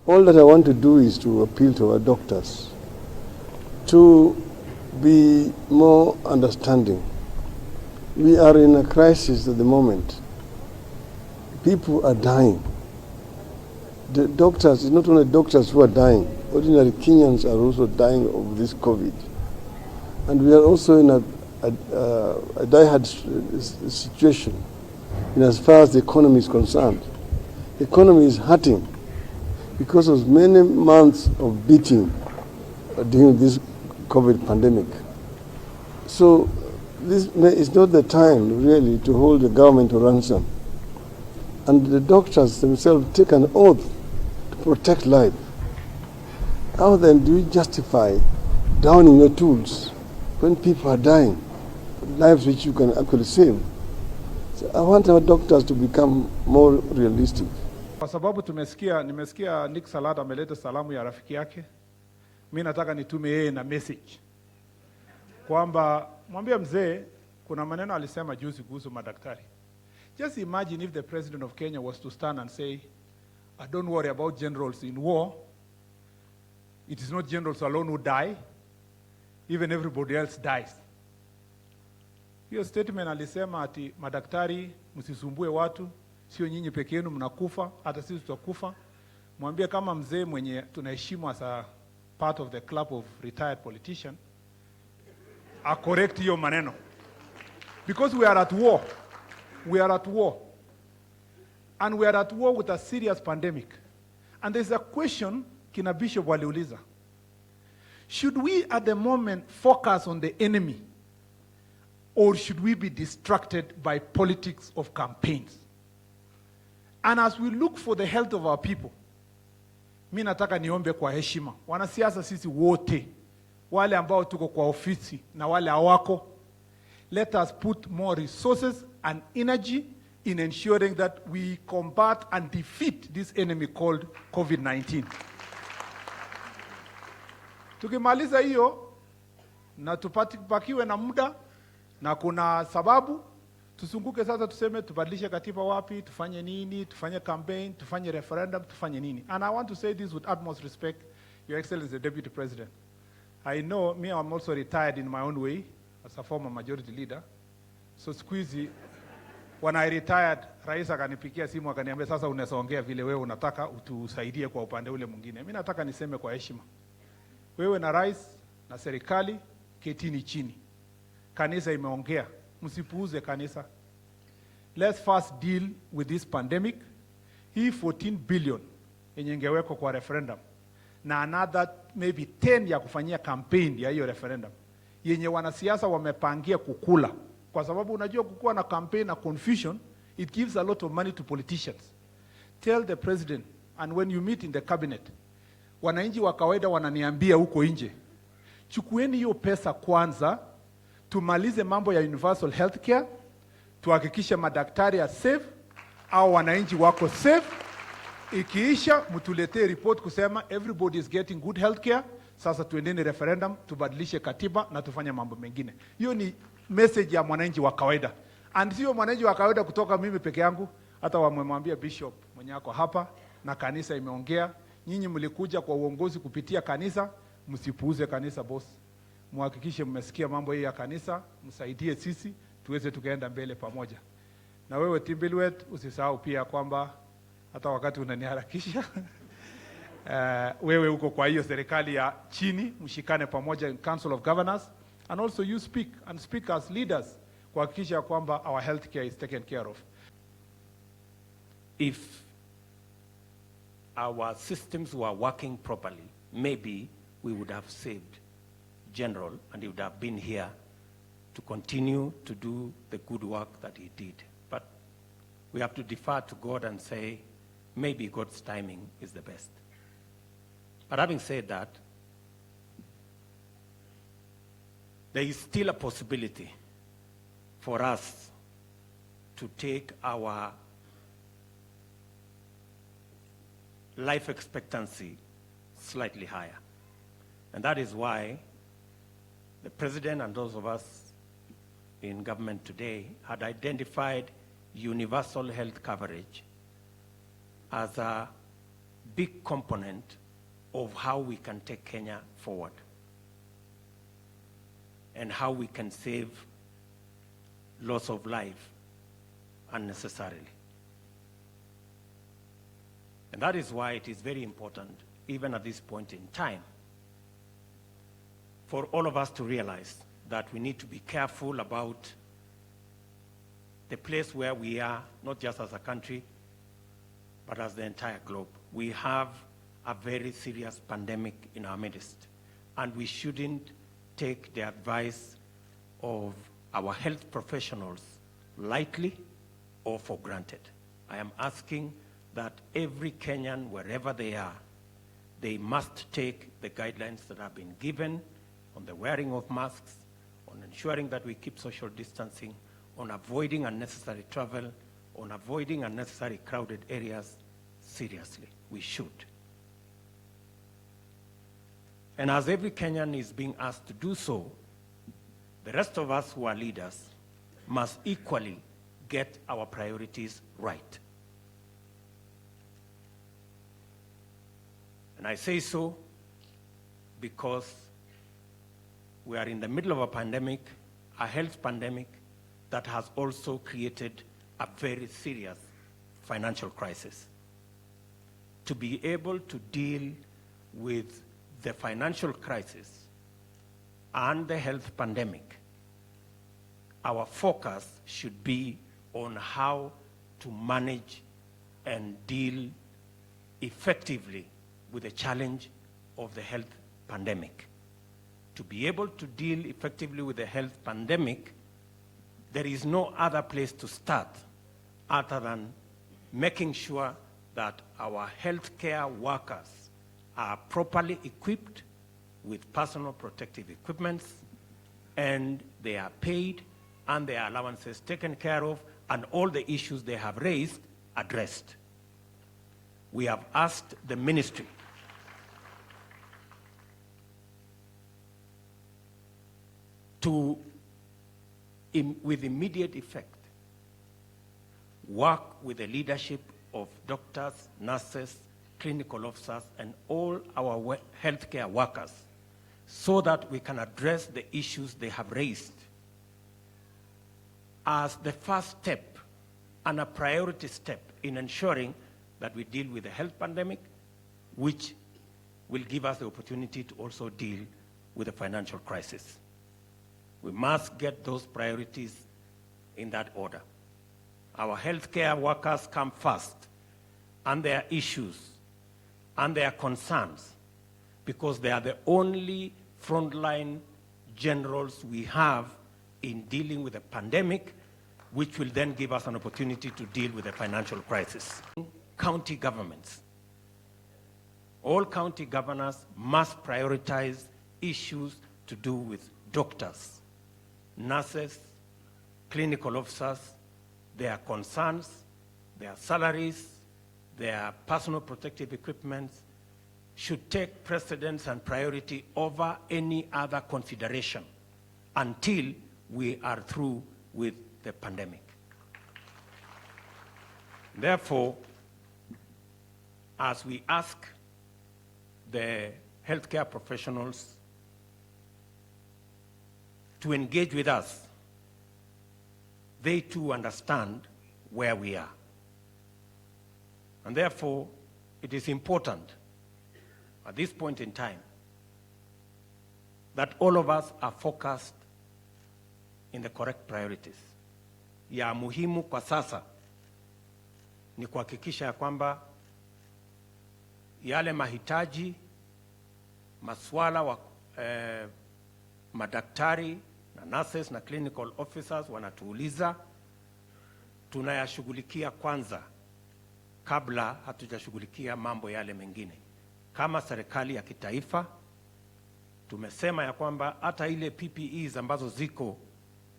all that I want to do is to appeal to our doctors to be more understanding. We are in a crisis at the moment. People are dying. The doctors, it's not only doctors who are dying, ordinary Kenyans are also dying of this COVID. And we are also in a dire situation in as far as the economy is concerned. The economy is hurting because of many months of beating during this COVID pandemic. So this is not the time really to hold the government to ransom. And the doctors themselves take an oath to protect life. How then do you justify downing your tools when people are dying, lives which you can actually save? So I want our doctors to become more realistic. Kwa sababu nimesikia Nick Salada ameleta salamu ya rafiki yake. Mimi nataka nitume yeye na message kwamba mwambie mzee kuna maneno alisema juzi kuhusu madaktari. Just imagine if the president of Kenya was to stand and say, don't worry about generals in war. It is not generals alone who die. Even everybody else dies. Hiyo statement alisema ati madaktari msisumbue watu, sio nyinyi peke yenu mnakufa, hata sisi tutakufa. Mwambie kama mzee mwenye tunaheshimu as a part of the club of retired politicians, correct hiyo maneno. Because we are at war. We are at war. And we are at war with a serious pandemic. And there's a question kina Bishop waliuliza. Should we at the moment focus on the enemy? Or should we be distracted by politics of campaigns? And as we look for the health of our people, mimi nataka niombe kwa heshima. Wanasiasa sisi wote, wale ambao tuko kwa ofisi na wale hawako, let us put more resources and energy in ensuring that we combat and defeat this enemy called COVID-19. Tukimaliza hiyo na tupakiwe na muda na kuna sababu, tusunguke sasa tuseme tubadilishe katiba wapi, tufanye nini, tufanye campaign, tufanye referendum, tufanye nini. And I want to say this with utmost respect, Your Excellency the Deputy President. I know me, I'm also retired in my own way as a former majority leader. So squeezy, when I retired, Rais akanipikia simu akaniambia sasa unaweza ongea vile wewe unataka utusaidie kwa upande ule mwingine. Mimi nataka niseme kwa heshima. Wewe na Rais na serikali ketini chini. Kanisa imeongea, msipuuze kanisa. Let's first deal with this pandemic. Hii 14 billion yenye ingewekwa kwa referendum na another maybe 10 ya kufanyia campaign ya hiyo referendum yenye wanasiasa wamepangia kukula, kwa sababu unajua kukuwa na campaign na confusion, it gives a lot of money to politicians. Tell the president, and when you meet in the cabinet, wananchi wa kawaida wananiambia huko nje, chukueni hiyo pesa kwanza, tumalize mambo ya universal healthcare, tuhakikishe madaktari are safe, au wananchi wako safe. Ikiisha mtuletee report kusema everybody is getting good healthcare, sasa tuendeni referendum, tubadilishe katiba na tufanye mambo mengine. Hiyo ni message ya mwananchi wa kawaida. And sio mwananchi wa kawaida kutoka mimi peke yangu, hata wamemwambia Bishop mwenye yako hapa na kanisa imeongea. Nyinyi mlikuja kwa uongozi kupitia kanisa, msipuuze kanisa boss. Muhakikishe mmesikia mambo hii ya kanisa, msaidie sisi tuweze tukaenda mbele pamoja. Na wewe Timbilwet usisahau pia kwamba hata wakati unaniharakisha wewe uko kwa hiyo serikali ya chini, mshikane pamoja in Council of Governors, and also you speak as leaders kuhakikisha kwamba our healthcare is taken care of. If our systems were working properly, maybe we would have saved General and he would have been here to continue to do the good work that he did. But we have to defer to God and say, maybe God's timing is the best. But having said that, there is still a possibility for us to take our life expectancy slightly higher. And that is why the President and those of us in government today had identified universal health coverage as a big component of how we can take Kenya forward and how we can save loss of life unnecessarily. And that is why it is very important, even at this point in time, for all of us to realize that we need to be careful about the place where we are, not just as a country, but as the entire globe. We have a very serious pandemic in our midst, and we shouldn't take the advice of our health professionals lightly or for granted. I am asking that every Kenyan, wherever they are, they must take the guidelines that have been given on the wearing of masks, on ensuring that we keep social distancing, on avoiding unnecessary travel, on avoiding unnecessary crowded areas seriously. We should. And as every Kenyan is being asked to do so, the rest of us who are leaders must equally get our priorities right. And I say so because we are in the middle of a pandemic, a health pandemic, that has also created a very serious financial crisis. To be able to deal with the financial crisis and the health pandemic, our focus should be on how to manage and deal effectively with the challenge of the health pandemic. To be able to deal effectively with the health pandemic, there is no other place to start other than making sure that our healthcare workers are properly equipped with personal protective equipment, and they are paid and their allowances taken care of, and all the issues they have raised addressed. We have asked the ministry to, with immediate effect, work with the leadership of doctors, nurses, clinical officers, and all our healthcare workers so that we can address the issues they have raised as the first step and a priority step in ensuring that we deal with the health pandemic, which will give us the opportunity to also deal with the financial crisis. We must get those priorities in that order. Our healthcare workers come first, and their issues and their concerns, because they are the only frontline generals we have in dealing with the pandemic, which will then give us an opportunity to deal with the financial crisis. County governments. All county governors must prioritize issues to do with doctors, nurses, clinical officers, their concerns, their salaries, their personal protective equipment should take precedence and priority over any other consideration until we are through with the pandemic. Therefore, as we ask the healthcare professionals to engage with us, they too understand where we are. And therefore, it is important at this point in time that all of us are focused in the correct priorities. Ya muhimu kwa sasa ni kuhakikisha ya kwamba yale mahitaji, maswala wa madaktari na nurses na clinical officers wanatuuliza, tunayashughulikia kwanza kabla hatujashughulikia mambo yale mengine. Kama serikali ya kitaifa tumesema ya kwamba hata ile PPEs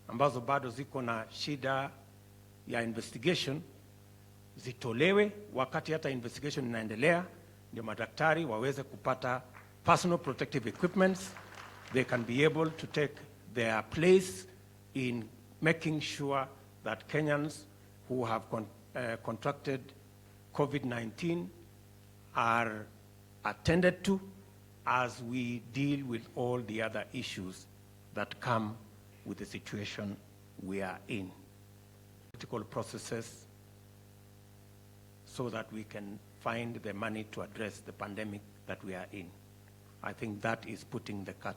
ambazo bado ziko na shida ya investigation zitolewe wakati hata investigation inaendelea, ndio madaktari waweze kupata personal protective equipments. They can be able to take their place in making sure that Kenyans who have contracted COVID-19 are attended to as we deal with all the other issues that come with the situation we are in. Political processes so that we can find the money to address the pandemic that we are in. I think that is putting the cat